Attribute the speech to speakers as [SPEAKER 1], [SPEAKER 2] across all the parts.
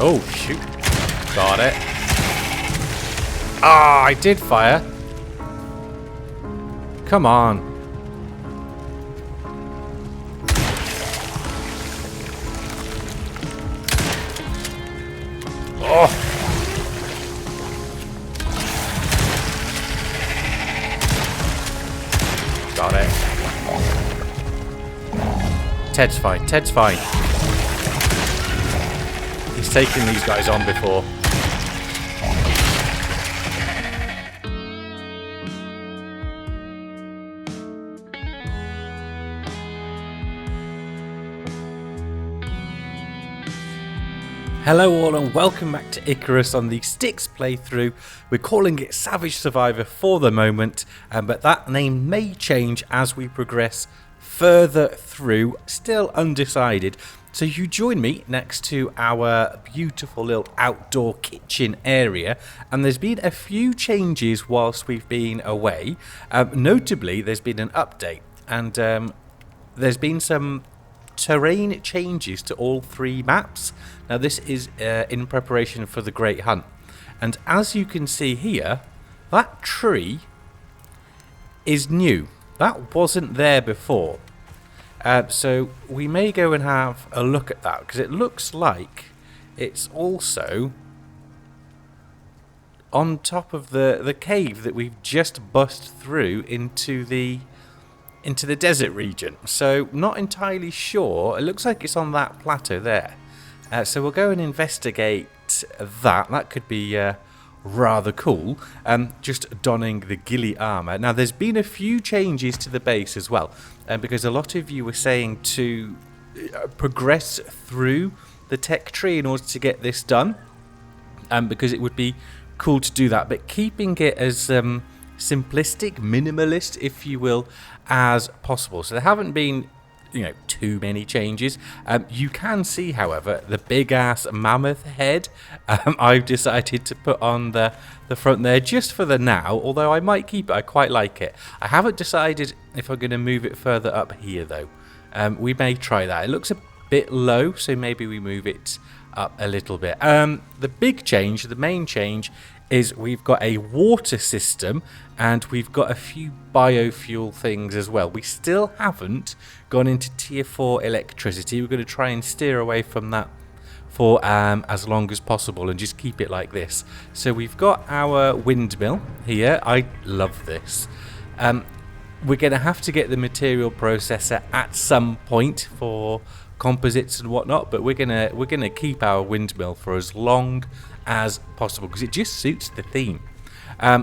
[SPEAKER 1] Oh, shoot. Got it. Ah, I did fire. Come on. Oh. Got it. Ted's fine. Ted's fine. He's taken these guys on before. Hello all and welcome back to Icarus on the Sticks playthrough. We're calling it Savage Survivor for the moment, but that name may change as we progress further through, still undecided. So you join me next to our beautiful little outdoor kitchen area, and there's been a few changes whilst we've been away. Notably, there's been an update, and there's been some terrain changes to all three maps. Now this is in preparation for the Great Hunt, and as you can see here, that tree is new. That wasn't there before, so we may go and have a look at that, because it looks like it's also on top of the cave that we've just bust through into the desert region. So not entirely sure. It looks like it's on that plateau there. So we'll go and investigate that. That could be rather cool. Just donning the ghillie armor. Now there's been a few changes to the base as well, because a lot of you were saying to progress through the tech tree in order to get this done, because it would be cool to do that, but keeping it as simplistic, minimalist, if you will, as possible. So there haven't been, too many changes. You can see, however, the big ass mammoth head I've decided to put on the front there just for the now, although I might keep it. I quite like it. I haven't decided if I'm going to move it further up here though. We may try that. It looks a bit low, so maybe we move it up a little bit. The big change, the main change, is we've got a water system and we've got a few biofuel things as well. We still haven't gone into tier 4 electricity. We're going to try and steer away from that for as long as possible and just keep it like this. So we've got our windmill here. I love this. We're going to have to get the material processor at some point for composites and whatnot, but we're gonna keep our windmill for as long as possible because it just suits the theme.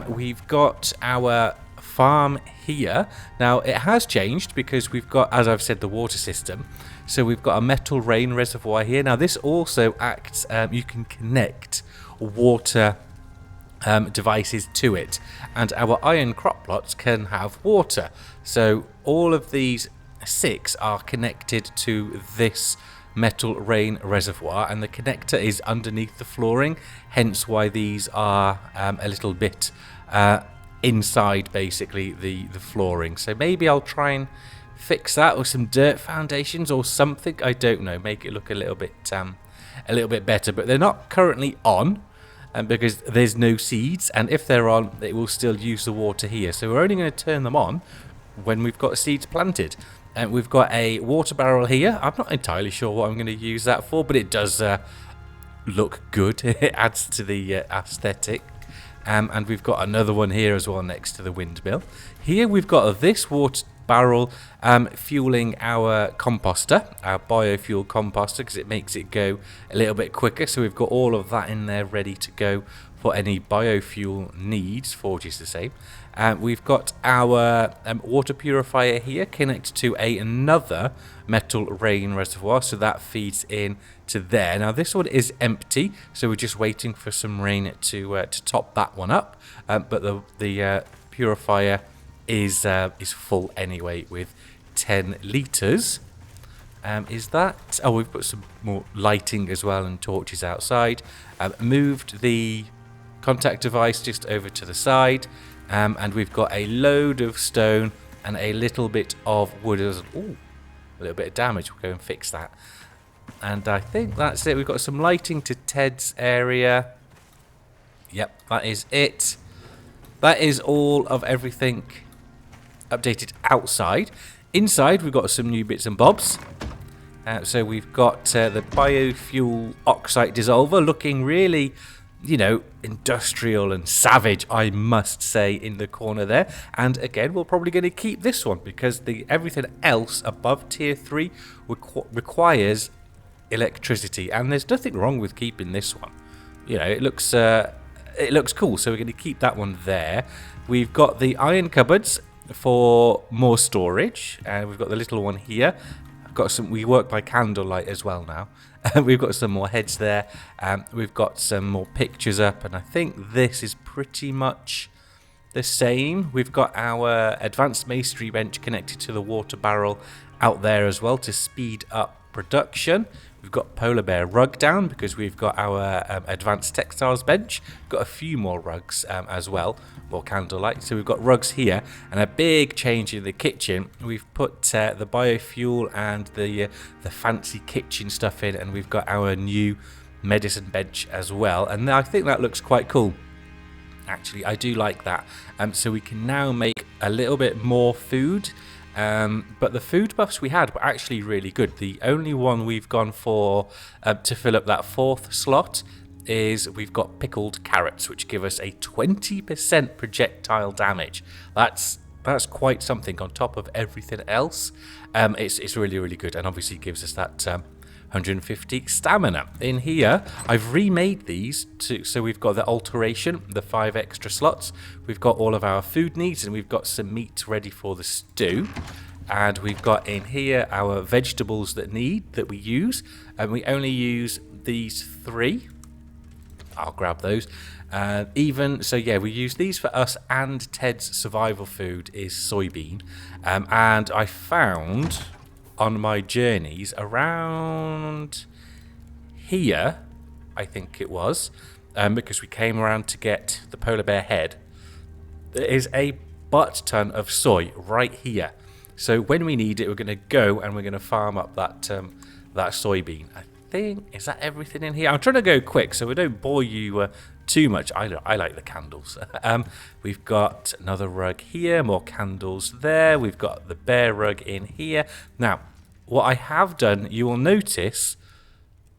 [SPEAKER 1] We've got our farm here. Now it has changed because we've got, as I've said, the water system. So we've got a metal rain reservoir here. Now this also acts, you can connect water devices to it, and our iron crop plots can have water. So all of these 6 are connected to this metal rain reservoir, and the connector is underneath the flooring, hence why these are a little bit inside basically the flooring. So maybe I'll try and fix that with some dirt foundations or something. I don't know, make it look a little bit better, but they're not currently on because there's no seeds, and if they're on, it will still use the water here. So we're only going to turn them on when we've got seeds planted. And we've got a water barrel here. I'm not entirely sure what I'm going to use that for, but it does look good. It adds to the aesthetic. And we've got another one here as well next to the windmill. Here we've got this water barrel fueling our composter, our biofuel composter, because it makes it go a little bit quicker. So we've got all of that in there ready to go for any biofuel needs. Forge is the same. We've got our water purifier here connected to another metal rain reservoir, so that feeds in to there. Now this one is empty, so we're just waiting for some rain to top that one up. But the purifier is full anyway with 10 litres. Is that? Oh, we've got some more lighting as well and torches outside. Moved the contact device just over to the side. And we've got a load of stone and a little bit of wood. Ooh, a little bit of damage. We'll go and fix that. And I think that's it. We've got some lighting to Ted's area. Yep, that is it. That is all of everything updated outside. Inside, we've got some new bits and bobs. So we've got the biofuel oxide dissolver looking really, you know, industrial and savage, I must say, in the corner there. And again, we're probably going to keep this one because everything else above tier 3 requires electricity, and there's nothing wrong with keeping this one. You know, it looks cool, so we're going to keep that one there. We've got the iron cupboards for more storage, and we've got the little one here. I've got some. We work by candlelight as well now. We've got some more heads there. We've got some more pictures up, and I think this is pretty much the same. We've got our advanced masonry bench connected to the water barrel out there as well to speed up production. We've got polar bear rug down because we've got our advanced textiles bench. We've got a few more rugs as well, more candlelight. So we've got rugs here, and a big change in the kitchen. We've put the biofuel and the fancy kitchen stuff in, and we've got our new medicine bench as well. And I think that looks quite cool. Actually, I do like that. So we can now make a little bit more food. But the food buffs we had were actually really good. The only one we've gone for to fill up that 4th slot is we've got pickled carrots, which give us a 20% projectile damage. That's quite something on top of everything else. It's really, really good, and obviously gives us that 150 stamina. In here, I've remade these so we've got the alteration, the 5 extra slots. We've got all of our food needs, and we've got some meat ready for the stew. And we've got in here our vegetables that we use, and we only use these 3. I'll grab those. So yeah, we use these for us, and Ted's survival food is soybean. And I found on my journeys around here, I think it was, because we came around to get the polar bear head, there is a butt ton of soy right here. So when we need it, we're going to go and we're going to farm up that soybean. I think, is that everything in here? I'm trying to go quick so we don't bore you too much. I like the candles. We've got another rug here, more candles there. We've got the bear rug in here. Now, what I have done, you will notice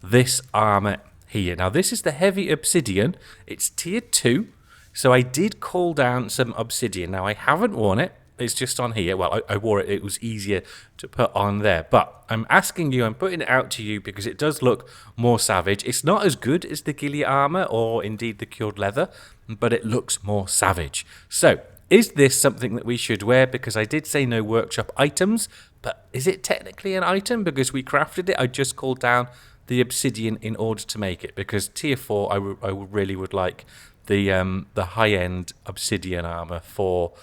[SPEAKER 1] this armor here. Now, this is the heavy obsidian. It's tier 2. So I did call down some obsidian. Now, I haven't worn it. It's just on here. Well, I wore it. It was easier to put on there. But I'm asking you, I'm putting it out to you because it does look more savage. It's not as good as the ghillie armor or indeed the cured leather, but it looks more savage. So, is this something that we should wear? Because I did say no workshop items, but is it technically an item because we crafted it? I just called down the obsidian in order to make it, because tier 4 I really would like the high-end obsidian armor for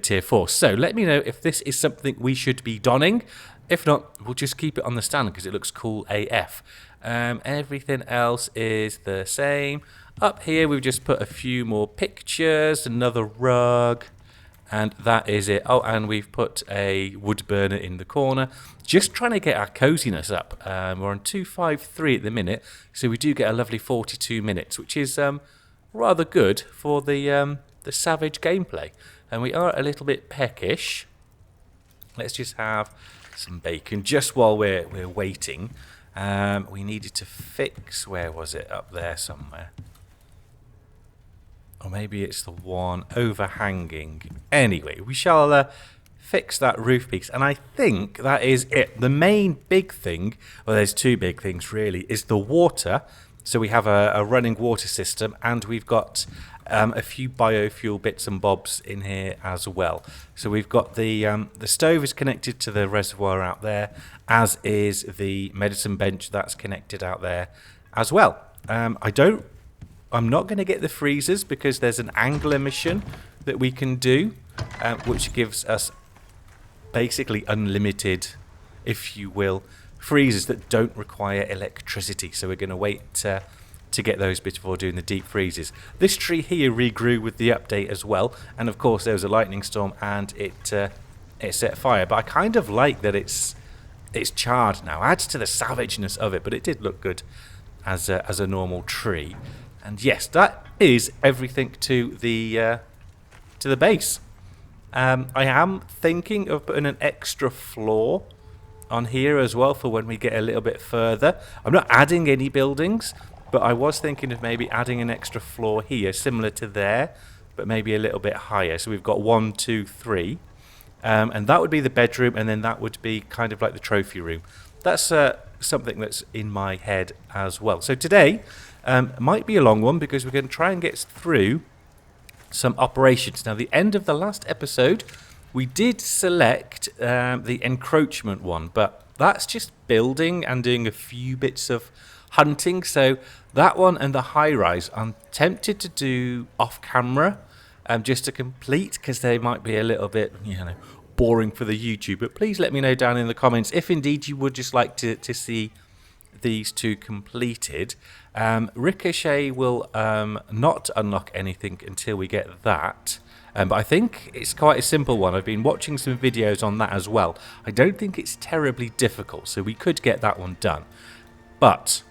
[SPEAKER 1] tier 4. So let me know if this is something we should be donning. If not, we'll just keep it on the stand because it looks cool AF. Everything else is the same. Up here we've just put a few more pictures, another rug, and that is it. Oh, and we've put a wood burner in the corner, just trying to get our coziness up. We're on 253 at the minute, so we do get a lovely 42 minutes, which is rather good for the savage gameplay. And we are a little bit peckish. Let's just have some bacon just while we're waiting. We needed to fix, where was it? Up there somewhere. Or maybe it's the one overhanging. Anyway, we shall fix that roof piece. And I think that is it. The main big thing, well, there's 2 big things really, is the water. So we have a running water system, and we've got a few biofuel bits and bobs in here as well. So we've got the stove is connected to the reservoir out there, as is the medicine bench that's connected out there as well. I'm not going to get the freezers because there's an angler mission that we can do, which gives us basically unlimited, if you will, freezers that don't require electricity. So we're going to wait to get those before doing the deep freezes. This tree here regrew with the update as well, and of course there was a lightning storm and it set fire. But I kind of like that it's it's charred now. Adds to the savageness of it, but it did look good as a normal tree. And yes, that is everything to the base. I am thinking of putting an extra floor on here as well for when we get a little bit further. I'm not adding any buildings, but I was thinking of maybe adding an extra floor here, similar to there, but maybe a little bit higher. So we've got 1, 2, 3. And that would be the bedroom, and then that would be kind of like the trophy room. That's something that's in my head as well. So today might be a long one because we're going to try and get through some operations. Now, the end of the last episode, we did select the encroachment one, but that's just building and doing a few bits of hunting. So that one and the high-rise, I'm tempted to do off-camera just to complete, because they might be a little bit, boring for the YouTube. But please let me know down in the comments if indeed you would just like to see these two completed. Ricochet will not unlock anything until we get that. But I think it's quite a simple one. I've been watching some videos on that as well. I don't think it's terribly difficult, so we could get that one done. But,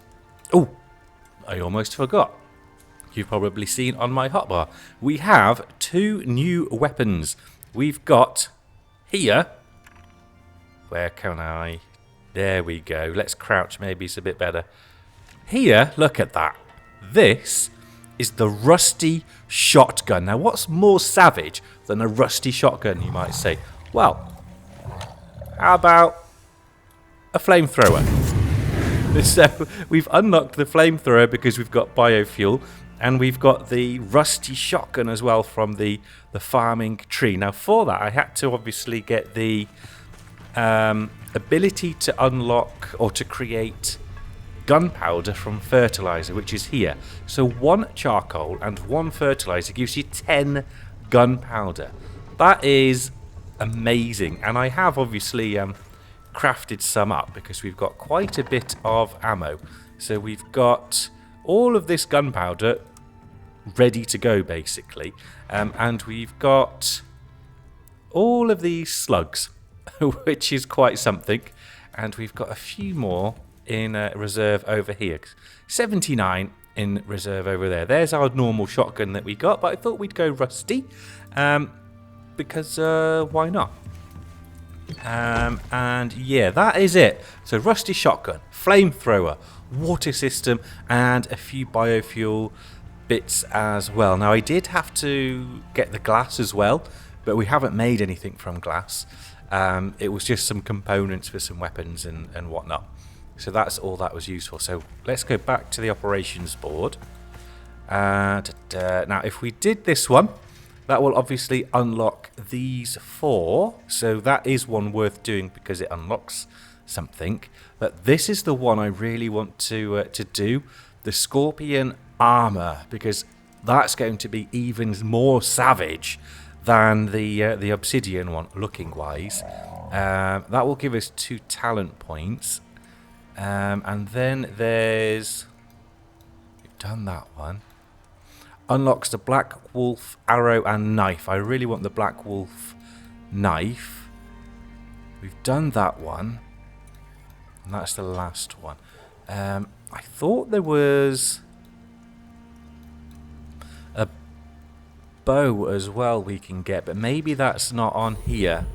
[SPEAKER 1] oh, I almost forgot. You've probably seen on my hotbar. We have 2 new weapons. We've got here. Where can I? There we go. Let's crouch. Maybe it's a bit better. Here, look at that. This is the rusty shotgun. Now, what's more savage than a rusty shotgun, you might say? Well, how about a flamethrower? So we've unlocked the flamethrower because we've got biofuel. And we've got the rusty shotgun as well from the farming tree. Now, for that, I had to obviously get the ability to unlock or to create gunpowder from fertilizer, which is here. So 1 charcoal and 1 fertilizer gives you 10 gunpowder. That is amazing. And I have obviously crafted some up because we've got quite a bit of ammo. So we've got all of this gunpowder ready to go, basically, and we've got all of these slugs, which is quite something, and we've got a few more in reserve over here. 79 in reserve over there. There's our normal shotgun that we got, but I thought we'd go rusty because why not? And yeah, that is it. So rusty shotgun, flamethrower, water system, and a few biofuel bits as well. Now, I did have to get the glass as well, but we haven't made anything from glass. It was just some components for some weapons and whatnot. So that's all that was used for. So let's go back to the operations board. Now, if we did this one, that will obviously unlock these 4. So that is one worth doing because it unlocks something. But this is the one I really want to do, the scorpion armor, because that's going to be even more savage than the obsidian one looking wise. That will give us 2 talent points, and then we've done that one. Unlocks the black wolf arrow and knife. I really want the black wolf knife. We've done that one. And that's the last one. I thought there was a bow as well we can get, but maybe that's not on here.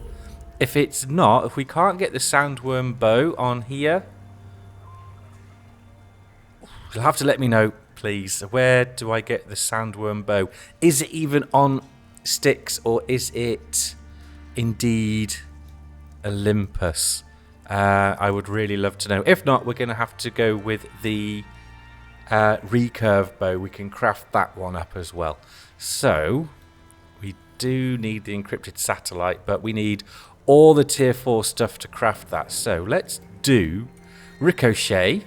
[SPEAKER 1] If it's not, if we can't get the sandworm bow on here, you'll have to let me know, please. Where do I get the sandworm bow? Is it even on sticks, or is it indeed Olympus? I would really love to know. If not, we're going to have to go with the recurve bow. We can craft that one up as well. So we do need the encrypted satellite, but we need all the tier 4 stuff to craft that. So let's do Ricochet.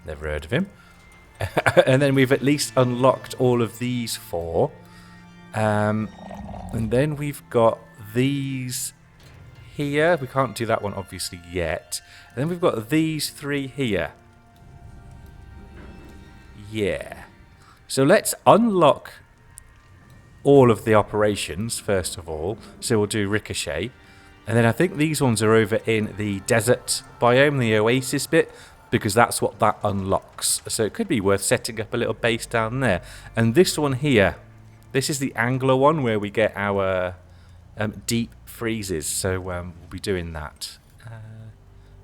[SPEAKER 1] Never heard of him. And then we've at least unlocked all of these 4. And then we've got these here. We can't do that one obviously yet. And then we've got these 3 here. Yeah. So let's unlock all of the operations first of all. So we'll do Ricochet. And then I think these ones are over in the desert biome, the Oasis bit, because that's what that unlocks. So it could be worth setting up a little base down there. And this one here, this is the angler one where we get our deep freezes. So we'll be doing that.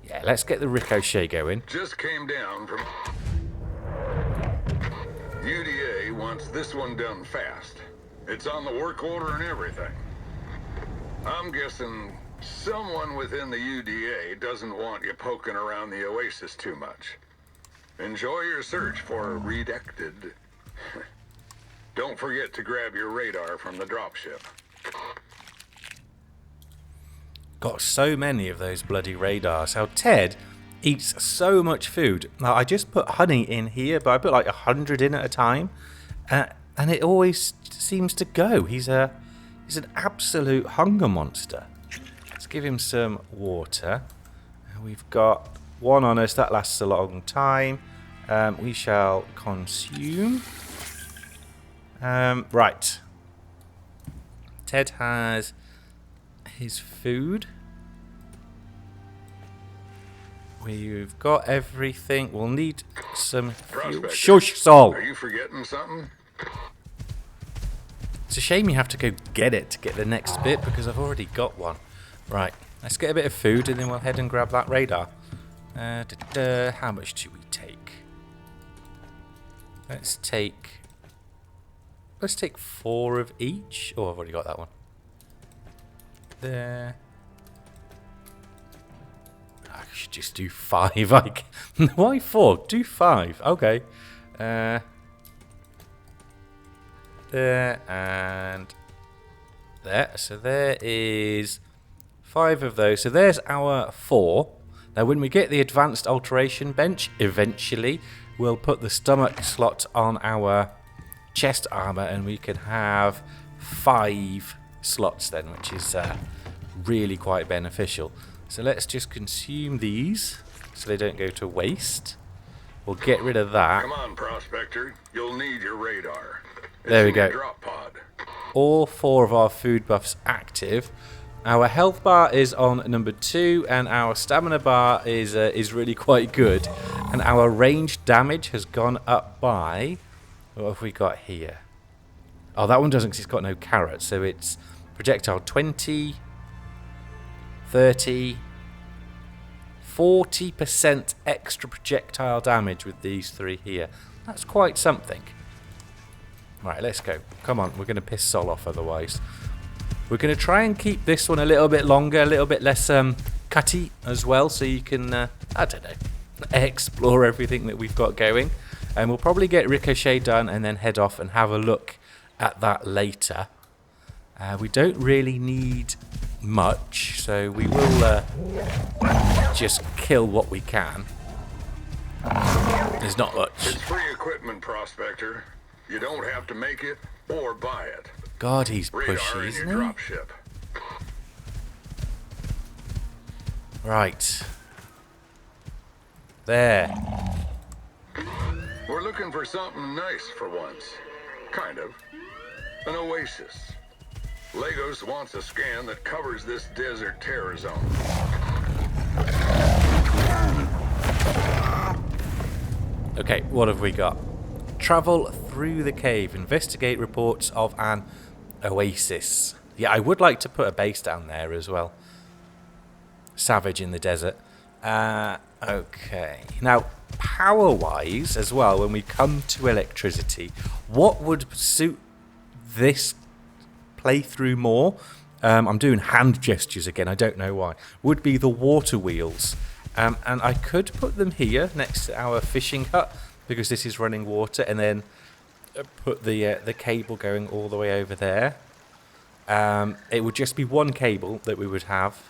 [SPEAKER 1] Yeah, let's get the Ricochet going.
[SPEAKER 2] Just came down from... UDA wants this one done fast. It's on the work order and everything. I'm guessing someone within the UDA doesn't want you poking around the Oasis too much. Enjoy your search for redacted. Don't forget to grab your radar from the dropship.
[SPEAKER 1] Got so many of those bloody radars. How Ted eats so much food. Now, I just put honey in here, but I put like 100 in at a time. And it always seems to go. He's an absolute hunger monster. Let's give him some water. We've got one on us. That lasts a long time. We shall consume. Right. Ted has his food. We've got everything. We'll need some fuel. Shush, Sol!
[SPEAKER 2] Are you forgetting something?
[SPEAKER 1] It's a shame you have to go get it to get the next bit because I've already got one. Right, let's get a bit of food and then we'll head and grab that radar. How much do we take? Let's take 4 of each. Oh, I've already got that one. There. I should just do 5. Why 4? Do 5. Okay. There and there. So there is 5 of those. So there's our 4. Now when we get the advanced alteration bench, eventually we'll put the stomach slot on our chest armor and we can have 5 slots then, which is really quite beneficial. So let's just consume these so they don't go to waste. We'll get rid of that.
[SPEAKER 2] Come on, Prospector. You'll need your radar.
[SPEAKER 1] There we go.
[SPEAKER 2] Drop pod.
[SPEAKER 1] All 4 of our food buffs active. Our health bar is on number 2 and our stamina bar is really quite good. And our range damage has gone up by... What have we got here? Oh, that one doesn't because it's got no carrot. So it's projectile 20, 30, 40% extra projectile damage with these 3 here. That's quite something. Right, let's go. Come on, we're going to piss Sol off otherwise. We're going to try and keep this one a little bit longer, a little bit less cutty as well, so you can, I don't know, explore everything that we've got going. And we'll probably get Ricochet done and then head off and have a look at that later. We don't really need much, so we will just kill what we can. There's not much.
[SPEAKER 2] It's free equipment, Prospector. You don't have to make it or buy it.
[SPEAKER 1] God, he's pushy, isn't he?
[SPEAKER 2] Dropship.
[SPEAKER 1] Right. There.
[SPEAKER 2] We're looking for something nice for once. Kind of. An oasis. Lagos wants a scan that covers this desert terror zone.
[SPEAKER 1] Okay, what have we got? Travel through the cave. Investigate reports of an oasis. Yeah, I would like to put a base down there as well. Savage in the desert. Okay. Now, power-wise as well, when we come to electricity, what would suit this playthrough more? I'm doing hand gestures again, I don't know why. Would be the water wheels. And I could put them here next to our fishing hut because this is running water, and then put the cable going all the way over there. It would just be one cable that we would have.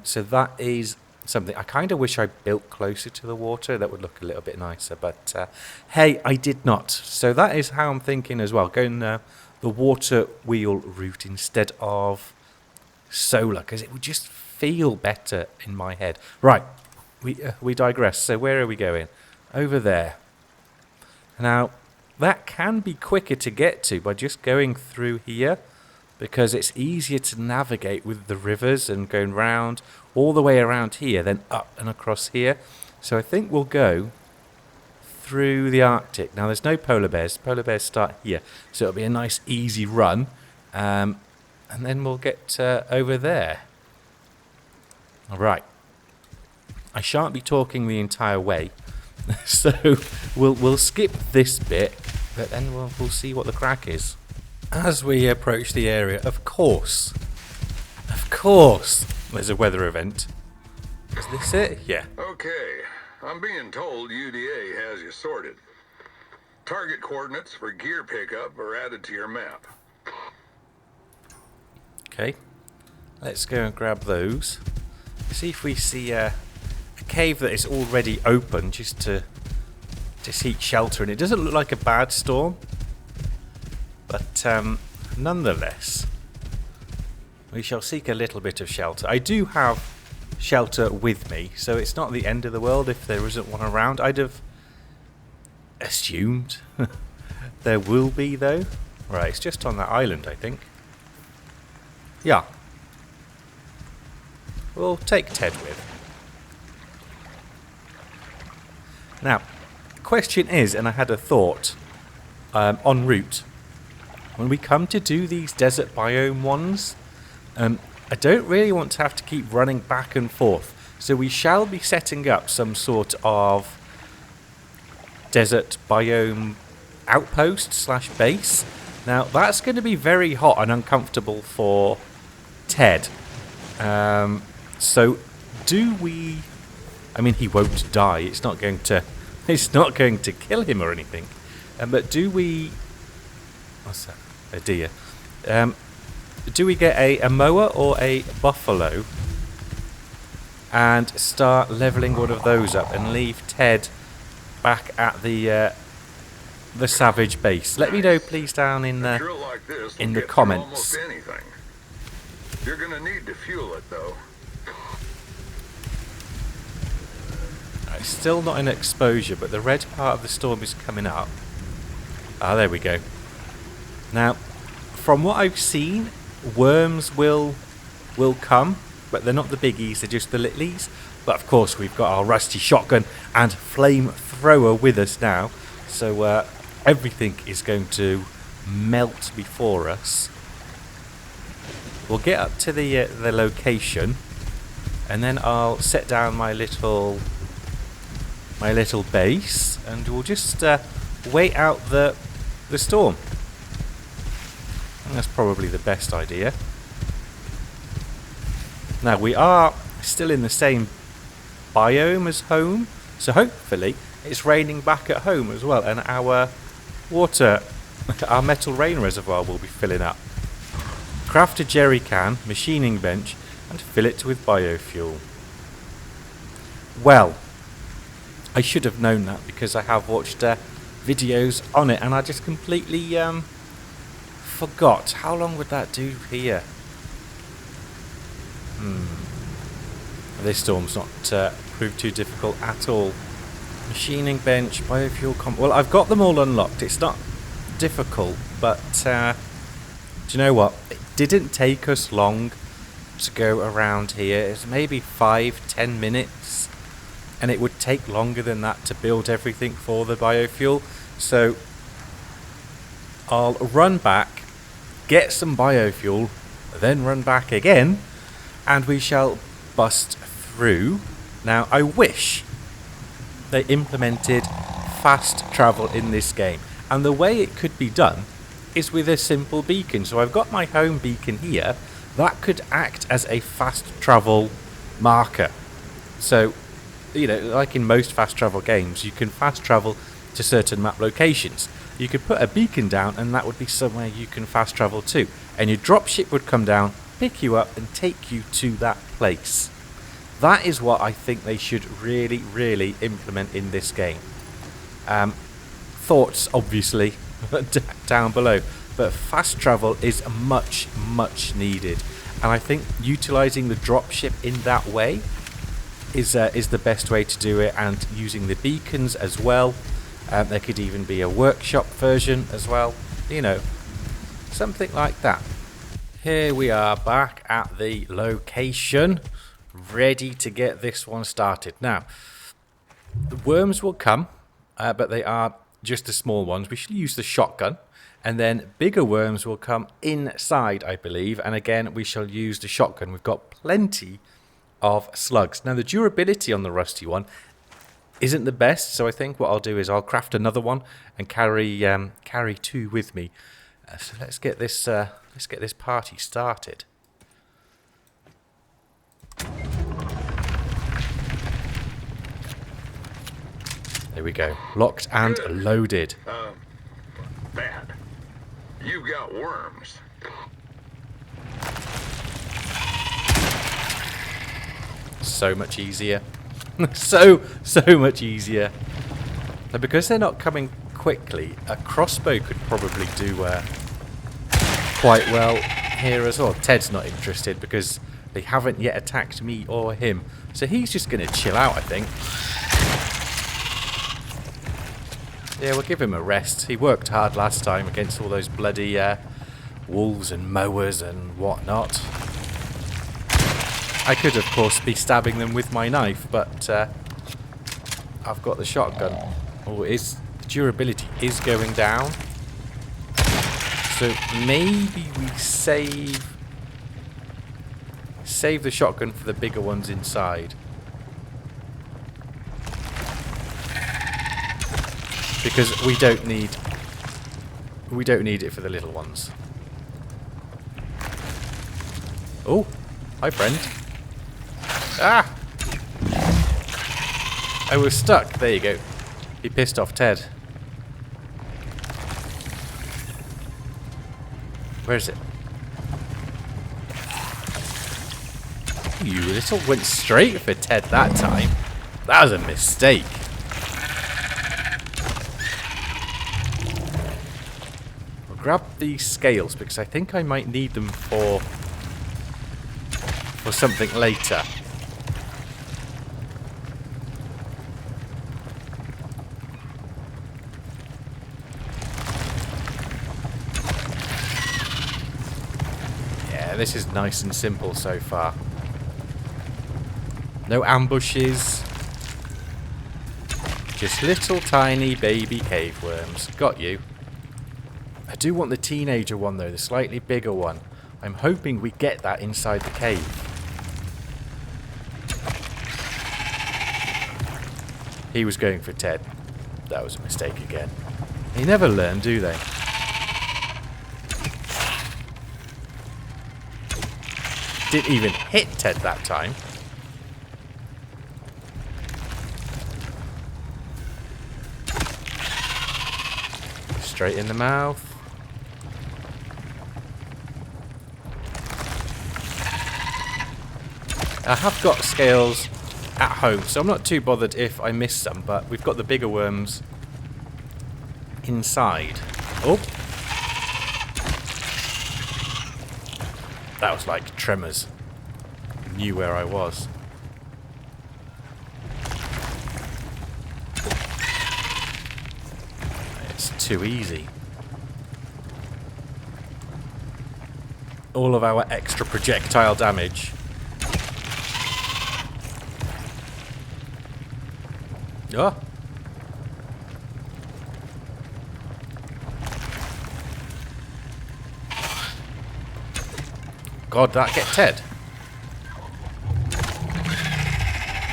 [SPEAKER 1] So that is something. I kind of wish I built closer to the water. That would look a little bit nicer. But hey, I did not. So that is how I'm thinking as well. Going the water wheel route instead of solar, because it would just feel better in my head. Right, we digress. So where are we going? Over there. Now, that can be quicker to get to by just going through here. because it's easier to navigate with the rivers and going round all the way around here, then up and across here. So I think we'll go through the Arctic. Now there's no polar bears. Polar bears start here, so it'll be a nice easy run, and then we'll get over there. All right. I shan't be talking the entire way, so we'll skip this bit, but then we'll see what the crack is. As we approach the area, of course, there's a weather event. Is this it? Yeah.
[SPEAKER 2] Okay, I'm being told UDA has you sorted. Target coordinates for gear pickup are added to your map.
[SPEAKER 1] Okay, let's go and grab those. See if we see a cave that is already open, just to seek shelter. And it doesn't look like a bad storm, but nonetheless, we shall seek a little bit of shelter. I do have shelter with me, so it's not the end of the world if there isn't one around. I'd have assumed there will be, though. Right, it's just on that island, I think. Yeah. We'll take Ted with. Now, the question is, and I had a thought en route, when we come to do these desert biome ones, I don't really want to have to keep running back and forth. So we shall be setting up some sort of desert biome outpost / base. Now, that's going to be very hot and uncomfortable for Ted. So do we... I mean, he won't die. It's not going to kill him or anything. But do we... What's that? A deer. Do we get a mower or a buffalo and start leveling one of those up and leave Ted back at the savage base? Let me know, please, down in the comments.
[SPEAKER 2] You're gonna need to fuel it, though.
[SPEAKER 1] It's still not in exposure, but the red part of the storm is coming up. Ah, there we go. Now, from what I've seen, worms will come, but they're not the biggies, they're just the littlies. But of course, we've got our rusty shotgun and flamethrower with us now, so everything is going to melt before us. We'll get up to the location, and then I'll set down my little base, and we'll just wait out the storm. And that's probably the best idea. Now, we are still in the same biome as home, so hopefully it's raining back at home as well, and our water, our metal rain reservoir will be filling up. Craft a jerry can, machining bench, and fill it with biofuel. Well, I should have known that because I have watched videos on it, and I just completely forgot. How long would that do here? This storm's not proved too difficult at all. Machining bench, biofuel well, I've got them all unlocked. It's not difficult, but do you know what? It didn't take us long to go around here. It's maybe 5-10 minutes, and it would take longer than that to build everything for the biofuel. So I'll run back, get some biofuel, then run back again, and we shall bust through. Now, I wish they implemented fast travel in this game, and the way it could be done is with a simple beacon. So I've got my home beacon here that could act as a fast travel marker. So, you know, like in most fast travel games, you can fast travel to certain map locations. You could put a beacon down, and that would be somewhere you can fast travel to, and your dropship would come down, pick you up, and take you to that place. That is what I think they should really, really implement in this game. Thoughts, obviously, down below, but fast travel is much, much needed, and I think utilising the dropship in that way is the best way to do it, and using the beacons as well. There could even be a workshop version as well, you know, something like that. Here we are back at the location, ready to get this one started. Now, the worms will come, but they are just the small ones. We should use the shotgun, and then bigger worms will come inside, I believe. And again, we shall use the shotgun. We've got plenty of slugs. Now, the durability on the rusty one isn't the best, so I think what I'll do is I'll craft another one and carry two with me. So let's get this party started. There we go. Locked and loaded.
[SPEAKER 2] Bad. You got worms.
[SPEAKER 1] So much easier. so much easier. Now, because they're not coming quickly, a crossbow could probably do quite well here as well. Ted's not interested because they haven't yet attacked me or him. So he's just going to chill out, I think. Yeah, we'll give him a rest. He worked hard last time against all those bloody wolves and mowers and whatnot. I could, of course, be stabbing them with my knife, but I've got the shotgun. Oh, the durability is going down. So maybe we save the shotgun for the bigger ones inside. Because we don't need it for the little ones. Oh, hi friend. Ah! I was stuck. There you go. He pissed off Ted. Where is it? You little went straight for Ted that time. That was a mistake. I'll grab these scales because I think I might need them for something later. This is nice and simple so far. No ambushes. Just little tiny baby cave worms. Got you. I do want the teenager one though, the slightly bigger one. I'm hoping we get that inside the cave. He was going for Ted. That was a mistake again. They never learn, do they? Didn't even hit Ted that time. Straight in the mouth. I have got scales at home, so I'm not too bothered if I miss some, but we've got the bigger worms inside. Oh! That was like tremors. Knew where I was. It's too easy. All of our extra projectile damage. Oh! God, that get Ted?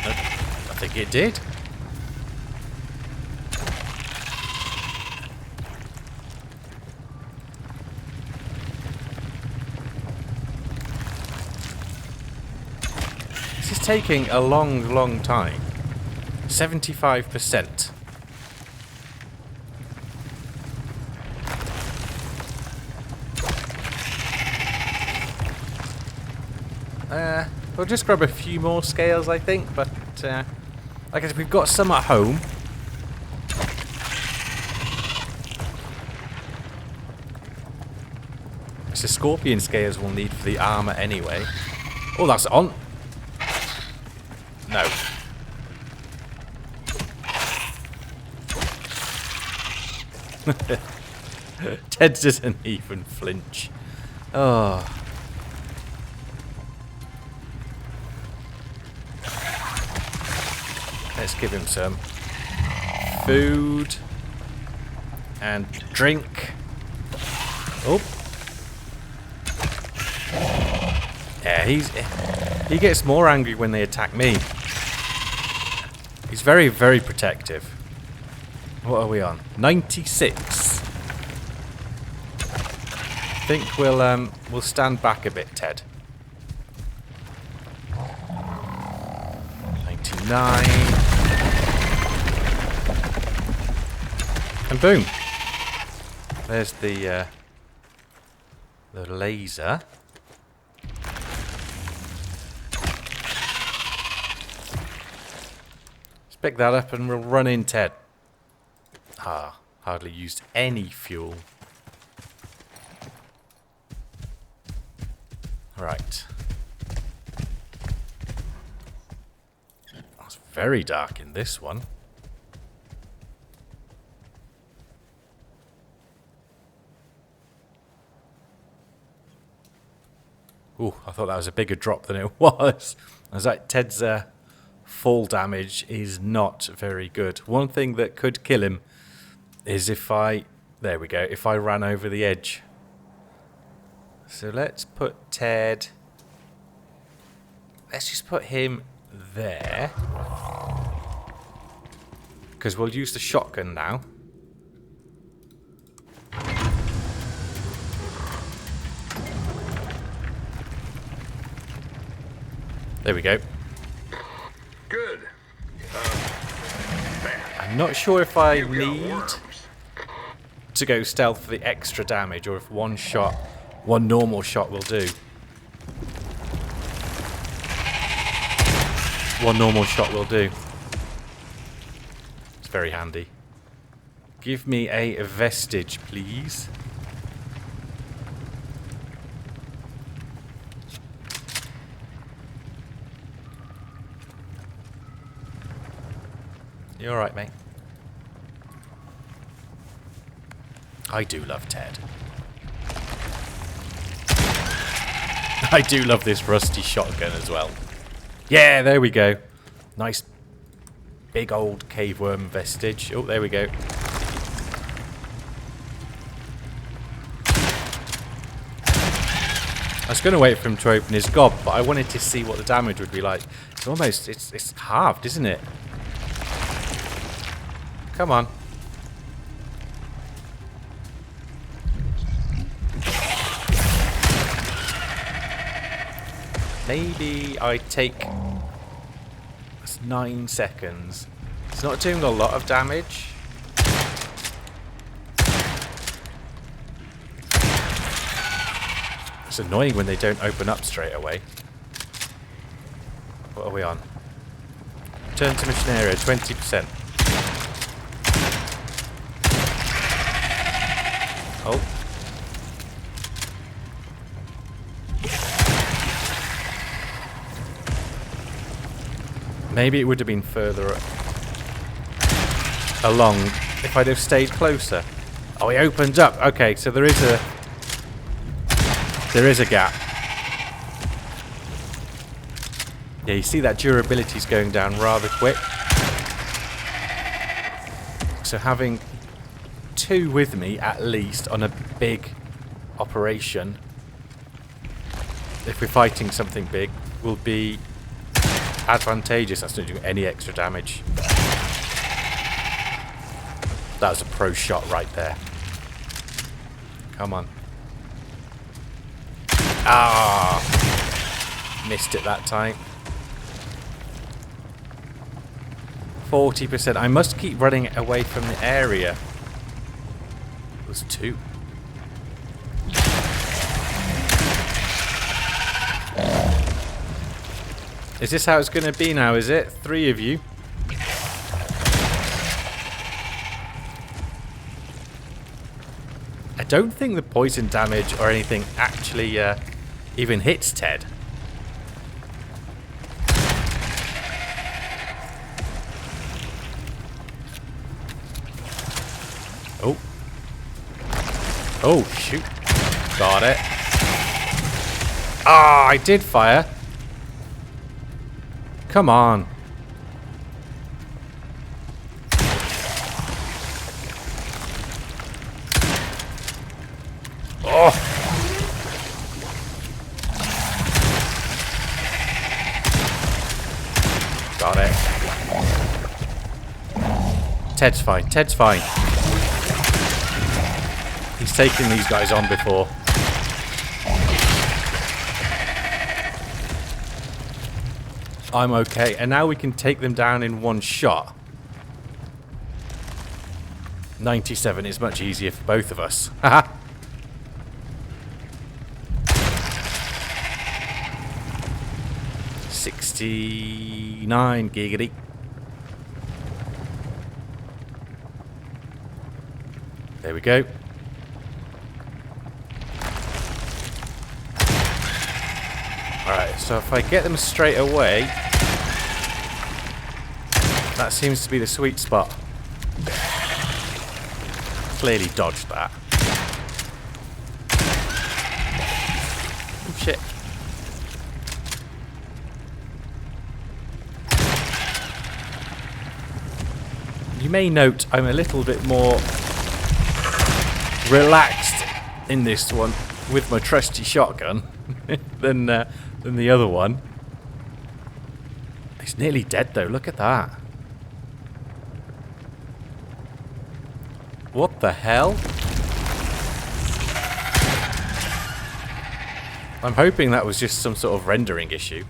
[SPEAKER 1] I think it did. This is taking a long time. 75%. We'll just grab a few more scales, I think, but like I said, we've got some at home. It's the scorpion scales we'll need for the armor anyway. Oh, that's on. No. Ted doesn't even flinch. Oh, Let's give him some food and drink. Oh. Yeah, he gets more angry when they attack me. He's very, very protective. What are we on? 96. I think we'll stand back a bit, Ted. 99. And boom. There's the laser. Let's pick that up and we'll run in, Ted. Ah, hardly used any fuel. Right. It's very dark in this one. Ooh, I thought that was a bigger drop than it was. I was like, Ted's fall damage is not very good. One thing that could kill him is if I... There we go. If I ran over the edge. So let's put Ted... Let's just put him there. Because we'll use the shotgun now. There we go.
[SPEAKER 2] Good.
[SPEAKER 1] I'm not sure if I need to go stealth for the extra damage or if one normal shot will do. One normal shot will do. It's very handy. Give me a vestige, please. You alright, mate? I do love Ted. I do love this rusty shotgun as well. Yeah, there we go. Nice big old cave worm vestige. Oh, there we go. I was going to wait for him to open his gob, but I wanted to see what the damage would be like. It's almost, it's halved, isn't it? Come on. Maybe I take... That's 9 seconds. It's not doing a lot of damage. It's annoying when they don't open up straight away. What are we on? Turn to mission area, 20%. Oh. Maybe it would have been further along if I'd have stayed closer. Oh, he opened up. Okay, so there is a gap. Yeah, you see that durability's going down rather quick. So having 2 with me at least on a big operation, if we're fighting something big, will be advantageous. That's not doing any extra damage. That was a pro shot right there. Come on. Ah! Missed it that time. 40%. I must keep running away from the area. It was 2. Is this how it's going to be now, is it? 3 of you. I don't think the poison damage or anything actually even hits Ted. Oh. Oh, shoot. Got it. Ah, I did fire. Come on. Oh! Got it. Ted's fine. Ted's fine. He's taken these guys on before. I'm okay. And now we can take them down in one shot. 97 is much easier for both of us. Haha. 69 giggity. There we go. Alright, so if I get them straight away, that seems to be the sweet spot. Clearly dodged that. Oh shit. You may note I'm a little bit more relaxed in this one with my trusty shotgun than the other one. It's nearly dead though, look at that. What the hell? I'm hoping that was just some sort of rendering issue.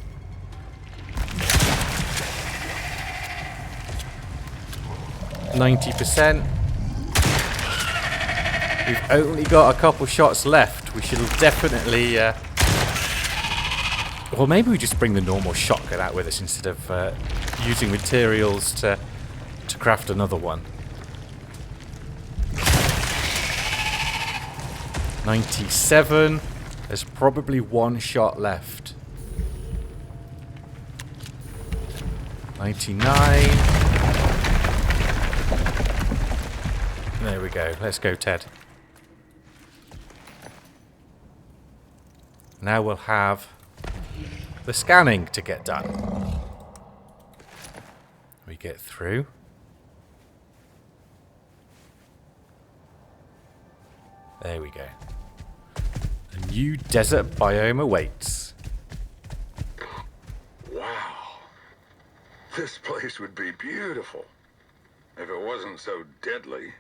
[SPEAKER 1] %. We've only got a couple shots left. We should definitely... well, maybe we just bring the normal shotgun out with us instead of using materials to craft another one. 97. There's probably one shot left. 99. There we go. Let's go, Ted. Now we'll have the scanning to get done. We get through. There we go. A new desert biome awaits.
[SPEAKER 2] Wow. This place would be beautiful if it wasn't so deadly.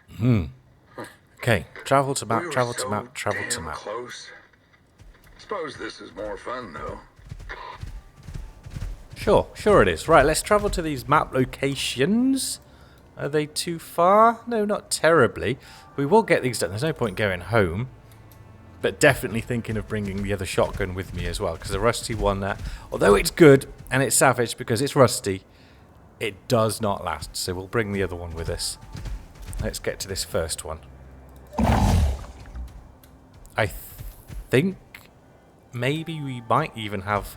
[SPEAKER 1] Okay, travel to map,
[SPEAKER 2] We were
[SPEAKER 1] travel to
[SPEAKER 2] so
[SPEAKER 1] map, travel to
[SPEAKER 2] damn
[SPEAKER 1] map.
[SPEAKER 2] close. Suppose this is more fun though.
[SPEAKER 1] Sure it is. Right, let's travel to these map locations. Are they too far? No, not terribly. We will get these done. There's no point going home. But definitely thinking of bringing the other shotgun with me as well. Because the rusty one, although it's good and it's savage because it's rusty, it does not last. So we'll bring the other one with us. Let's get to this first one. I think maybe we might even have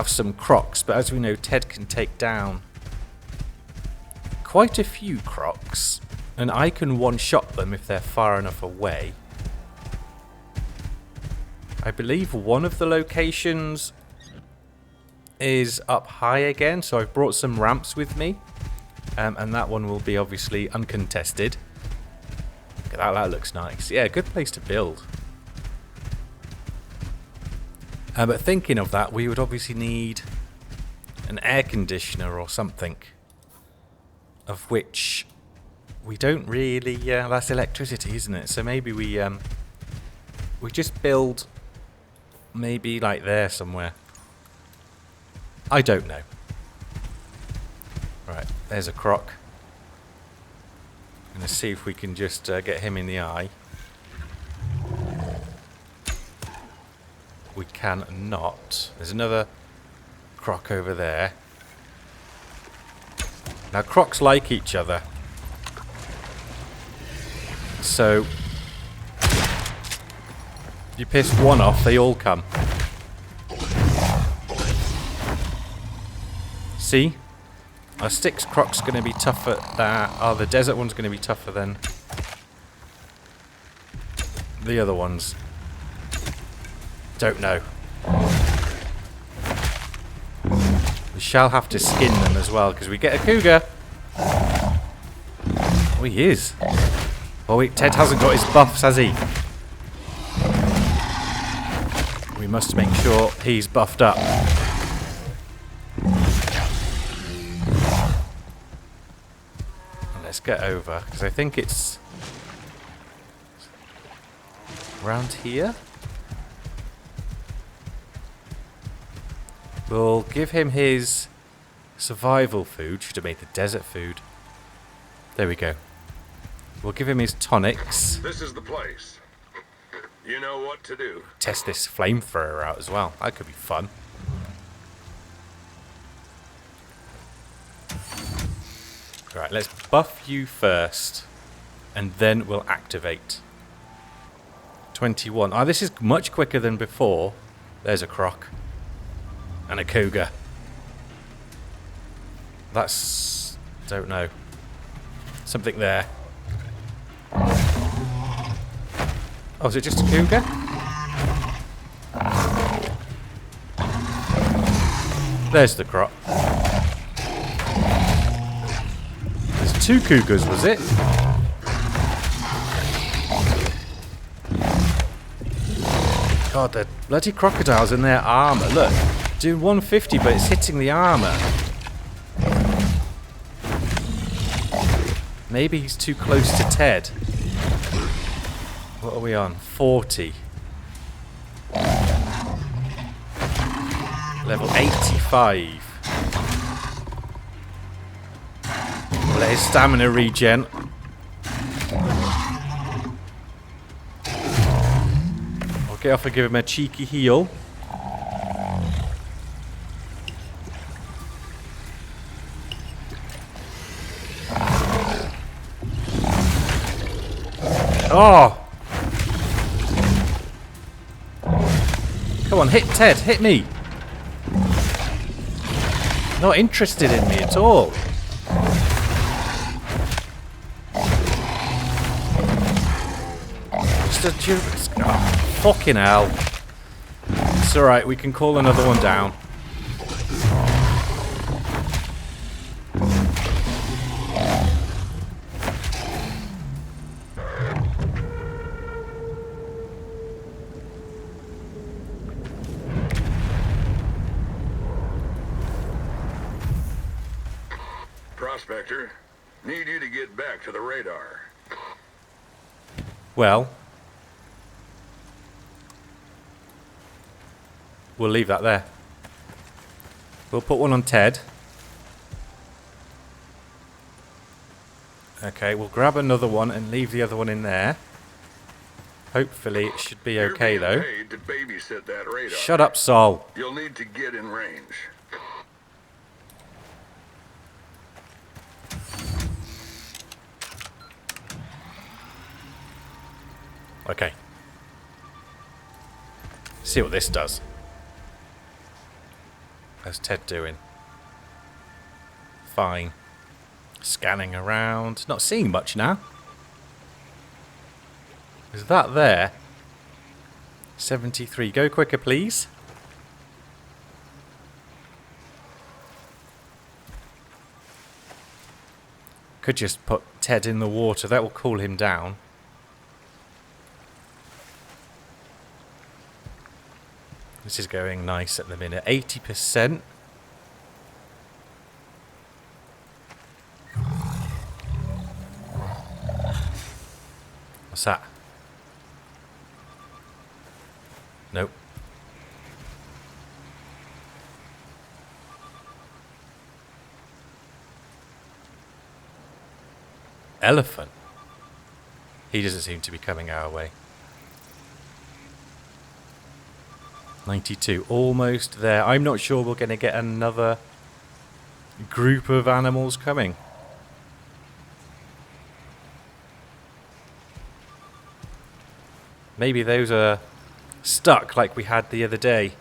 [SPEAKER 1] some crocs. But as we know, Ted can take down quite a few crocs. And I can one-shot them if they're far enough away. I believe one of the locations is up high again, so I've brought some ramps with me. And that one will be obviously uncontested. Look at that, that looks nice. Yeah, good place to build. But thinking of that, we would obviously need an air conditioner or something. Of which we don't really... that's electricity, isn't it? So maybe we just build maybe like there somewhere. I don't know. Right, there's a croc. I'm going to see if we can just get him in the eye. We can not. There's another croc over there. Now crocs like each other. So you piss one off, they all come. See? Our Styx croc's going to be tougher than... Oh, the desert one's going to be tougher than the other ones. Don't know. We shall have to skin them as well, because we get a cougar. Oh, he is. Oh wait, Ted hasn't got his buffs, has he? We must make sure he's buffed up. Let's get over, because I think it's around here. We'll give him his survival food. Should have made the desert food. There we go. We'll give him his tonics.
[SPEAKER 2] This is the place. You know what to do.
[SPEAKER 1] Test this flamethrower out as well. That could be fun. Right, let's buff you first, and then we'll activate. 21. Oh, this is much quicker than before. There's a croc. And a cougar. That's... don't know. Something there. Oh, is it just a cougar? There's the croc. There's 2 cougars, was it? God, the bloody crocodiles in their armour. Look, doing 150, but it's hitting the armour. Maybe he's too close to Ted. What are we on? 40. Level 85. We'll let his stamina regen. I'll get off and give him a cheeky heal. Oh! Come on, hit Ted, hit me! Not interested in me at all. Just a fucking hell. It's alright, we can call another one down.
[SPEAKER 2] Prospector, need you to get back to the radar.
[SPEAKER 1] Well, we'll leave that there. We'll put one on Ted. Okay, we'll grab another one and leave the other one in there. Hopefully it should be okay though.
[SPEAKER 2] You're being paid to babysit that radar.
[SPEAKER 1] Shut up, Sol.
[SPEAKER 2] You'll need to get in range.
[SPEAKER 1] Okay. See what this does. How's Ted doing? Fine. Scanning around. Not seeing much now. Is that there? 73. Go quicker, please. Could just put Ted in the water. That will cool him down. This is going nice at the minute. 80%. What's that? Nope. Elephant? He doesn't seem to be coming our way. 92, almost there. I'm not sure we're going to get another group of animals coming. Maybe those are stuck like we had the other day.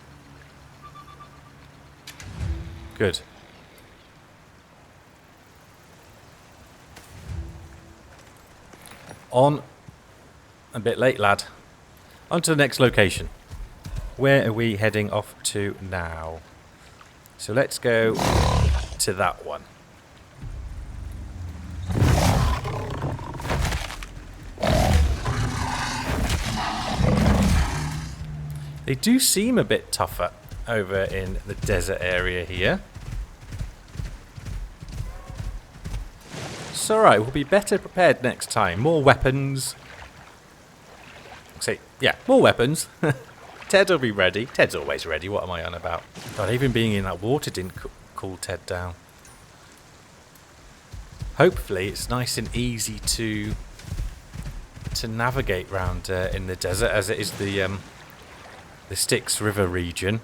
[SPEAKER 1] Good. On a bit late, lad. On to the next location. Where are we heading off to now? So let's go to that one. They do seem a bit tougher over in the desert area here. It's alright, we'll be better prepared next time. More weapons. See, yeah, more weapons. Ted will be ready. Ted's always ready. What am I on about? God, even being in that water didn't cool Ted down. Hopefully, it's nice and easy to navigate round in the desert, as it is the Styx River region.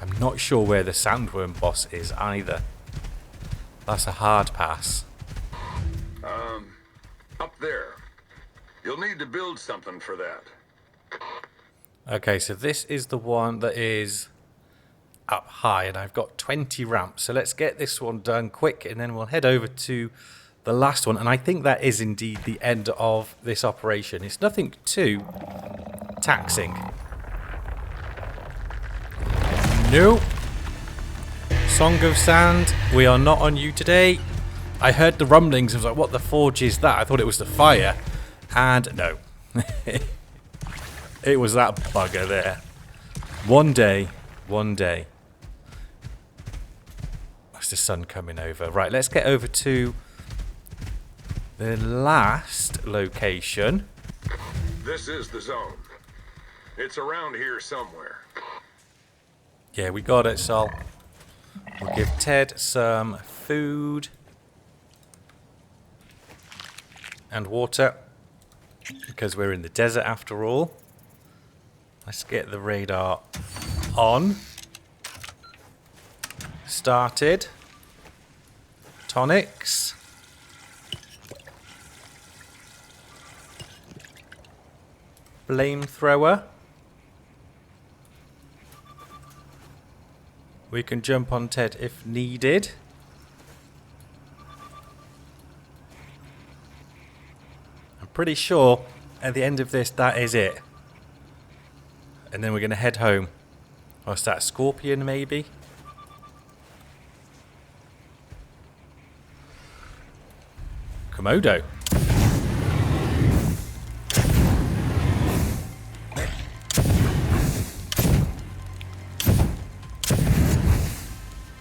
[SPEAKER 1] I'm not sure where the sandworm boss is either. That's a hard pass.
[SPEAKER 2] Up there. You'll need to build something for that.
[SPEAKER 1] Okay, so this is the one that is up high, and I've got 20 ramps. So let's get this one done quick, and then we'll head over to the last one. And I think that is indeed the end of this operation. It's nothing too taxing. Nope. Song of Sand, we are not on you today. I heard the rumblings. I was like, what the forge is that? I thought it was the fire. And no. It was that bugger there. One day. What's the sun coming over? Right, let's get over to the last location.
[SPEAKER 2] This is the zone. It's around here somewhere.
[SPEAKER 1] Yeah, we got it, Sol. We'll give Ted some food and water, because we're in the desert after all. Let's get the radar on. Started. Tonics. Flamethrower. We can jump on Ted if needed. I'm pretty sure at the end of this, that is it. And then we're going to head home. What's that? Scorpion, maybe? Komodo.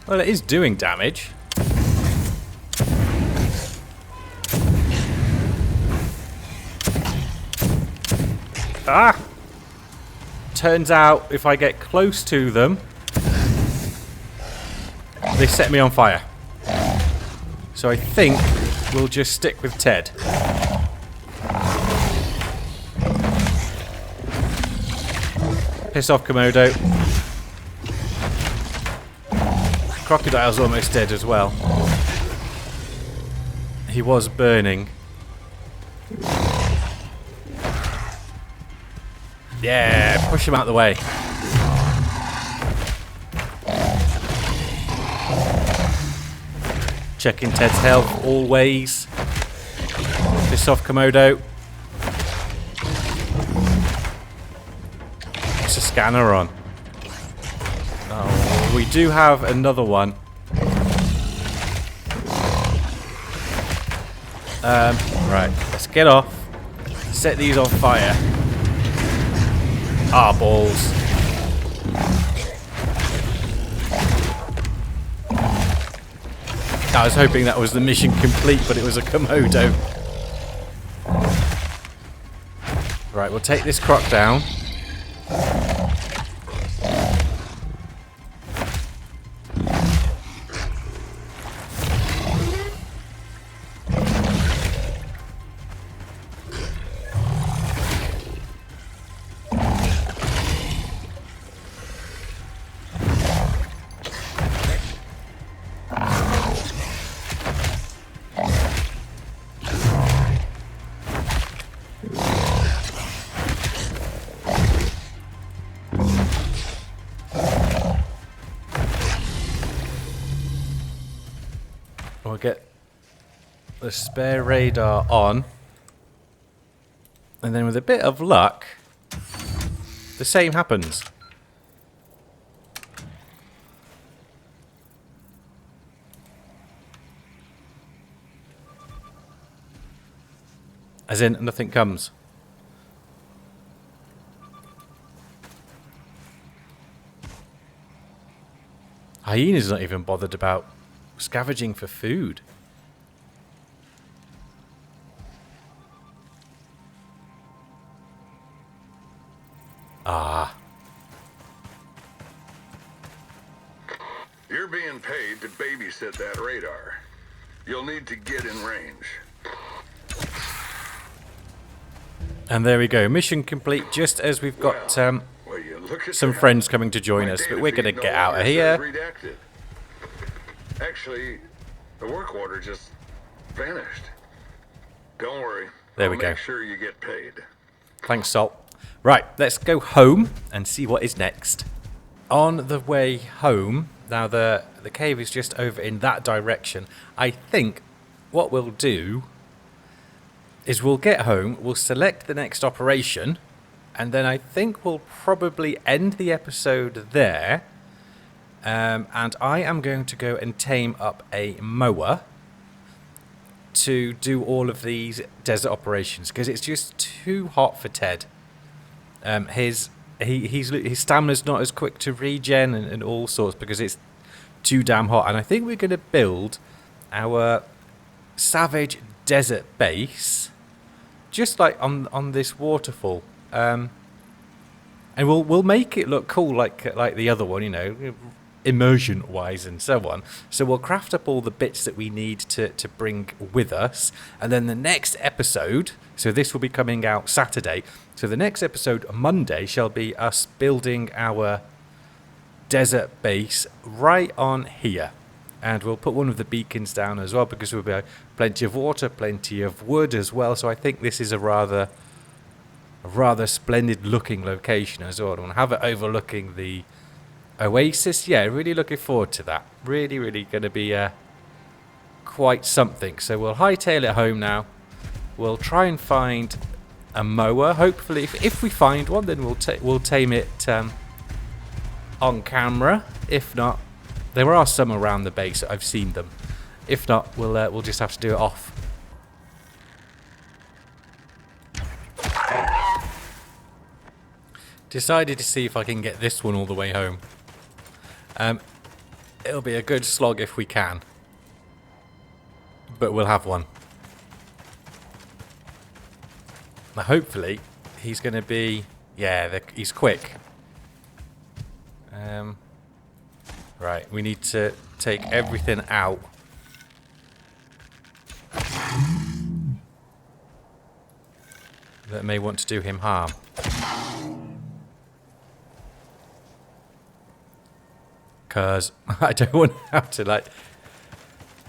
[SPEAKER 1] Well, it is doing damage. Ah! Turns out, if I get close to them, they set me on fire. So I think we'll just stick with Ted. Piss off, Komodo. Crocodile's almost dead as well. He was burning. Yeah, push him out of the way. Checking Ted's health always. Piss off, Komodo. What's the scanner on? Oh, we do have another one. Right, let's get off. Set these on fire. Ah, balls. I was hoping that was the mission complete, but it was a Komodo. Right, we'll take this croc down. We'll get the spare radar on, and then with a bit of luck, the same happens. As in, nothing comes. Hyena's not even bothered about scavenging for food. Ah.
[SPEAKER 2] You're being paid to babysit that radar. You'll need to get in range.
[SPEAKER 1] And there we go. Mission complete, just as we've got some friends coming to join us. But we're going to get out of here.
[SPEAKER 2] Redacted. Actually, the work order just vanished. Don't worry.
[SPEAKER 1] There we go.
[SPEAKER 2] Make sure you get paid.
[SPEAKER 1] Thanks, Salt. Right, let's go home and see what is next. On the way home, now the cave is just over in that direction. I think what we'll do is we'll get home, we'll select the next operation, and then I think we'll probably end the episode there. And I am going to go and tame up a mower to do all of these desert operations because it's just too hot for Ted. His stamina's not as quick to regen and all sorts because it's too damn hot. And I think we're going to build our savage desert base just like on this waterfall. And we'll make it look cool like the other one, you know, immersion wise and so on. So we'll craft up all the bits that we need to bring with us, and then the next episode, so this will be coming out Saturday, so the next episode Monday shall be us building our desert base right on here. And we'll put one of the beacons down as well because we'll be plenty of water, plenty of wood as well. So I think this is a rather splendid looking location as well. And we'll have it overlooking the Oasis. Yeah, really looking forward to that. Really, really going to be quite something. So we'll hightail it home now. We'll try and find a mower. Hopefully, if we find one, then we'll tame it on camera. If not, there are some around the base. I've seen them. If not, we'll just have to do it off. Decided to see if I can get this one all the way home. It'll be a good slog if we can. But we'll have one. Now hopefully he's going to be... Yeah, he's quick. Right, we need to take everything out. That may want to do him harm. Because I don't want to have to, like,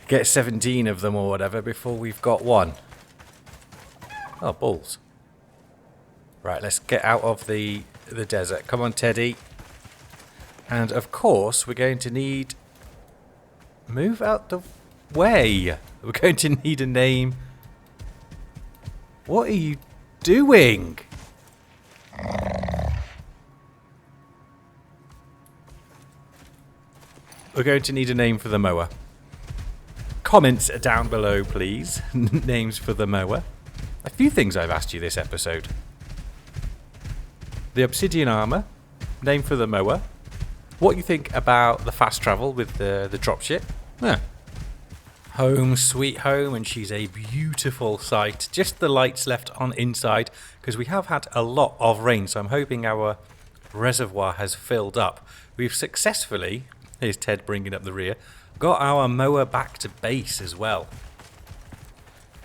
[SPEAKER 1] get 17 of them or whatever before we've got one. Oh, balls. Right, let's get out of the desert. Come on, Teddy. And, of course, we're going to need... Move out the way. We're going to need a name. What are you doing? We're going to need a name for the mower. Comments down below, please. Names for the mower. A few things I've asked you this episode. The obsidian armor. Name for the mower. What you think about the fast travel with the dropship? Yeah. Home sweet home, and she's a beautiful sight. Just the lights left on inside because we have had a lot of rain, so I'm hoping our reservoir has filled up. We've successfully, here's Ted bringing up the rear, got our mower back to base as well.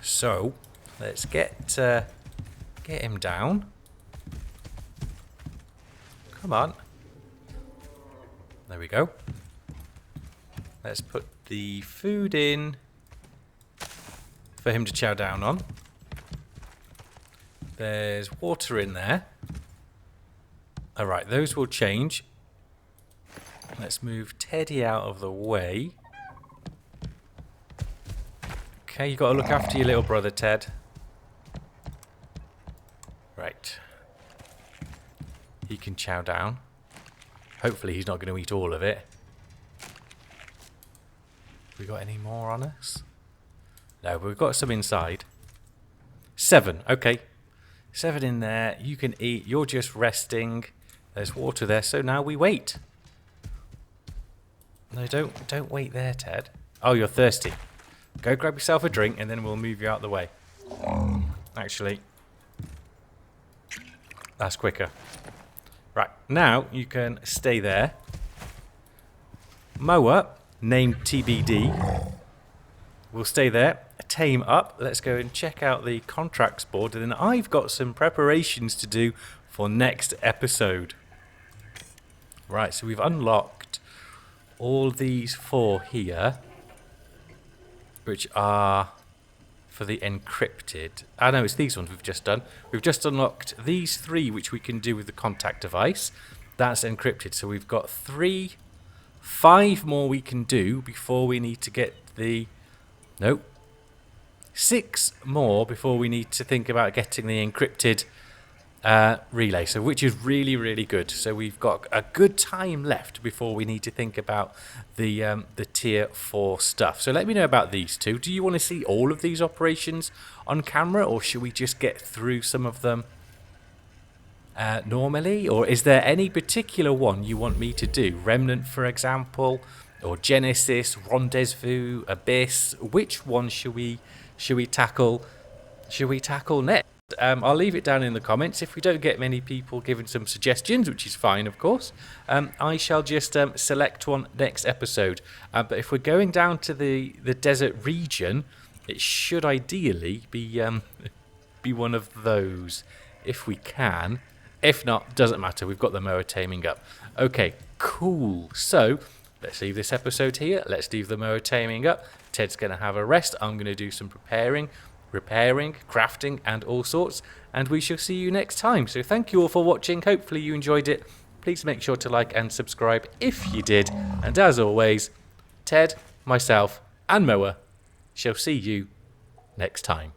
[SPEAKER 1] So let's get him down. Come on. There we go. Let's put the food in for him to chow down on. There's water in there. Alright, those will change. Let's move Teddy out of the way. Okay, you got to look after your little brother, Ted. Right. He can chow down. Hopefully he's not going to eat all of it. We got any more on us? No, but we've got some inside. 7. Okay. 7 in there. You can eat. You're just resting. There's water there. So now we wait. No, don't wait there, Ted. Oh, you're thirsty. Go grab yourself a drink and then we'll move you out of the way. Actually, that's quicker. Right, now you can stay there. Mower, named TBD, will stay there. Tame up. Let's go and check out the contracts board. And then I've got some preparations to do for next episode. Right, so we've unlocked all these 4 here, which are for the encrypted. Ah, no, it's these ones we've just done. We've just unlocked these 3, which we can do with the contact device. That's encrypted. So we've got 5 more we can do before we need to get the... Nope. 6 more before we need to think about getting the encrypted relay, so which is really, really good. So we've got a good time left before we need to think about the tier 4 stuff. So let me know about these 2. Do you want to see all of these operations on camera, or should we just get through some of them normally? Or is there any particular one you want me to do? Remnant, for example, or Genesis, Rendezvous, Abyss? Which one should we tackle? Should we tackle next? I'll leave it down in the comments. If we don't get many people giving some suggestions, which is fine, of course, I shall just select one next episode. But if we're going down to the desert region, it should ideally be one of those, if we can. If not, doesn't matter. We've got the mower taming up. Okay, cool. So let's leave this episode here. Let's leave the mower taming up. Ted's going to have a rest. I'm going to do some repairing, crafting, and all sorts. And we shall see you next time. So thank you all for watching. Hopefully you enjoyed it. Please make sure to like and subscribe if you did. And as always, Ted, myself, and Moa shall see you next time.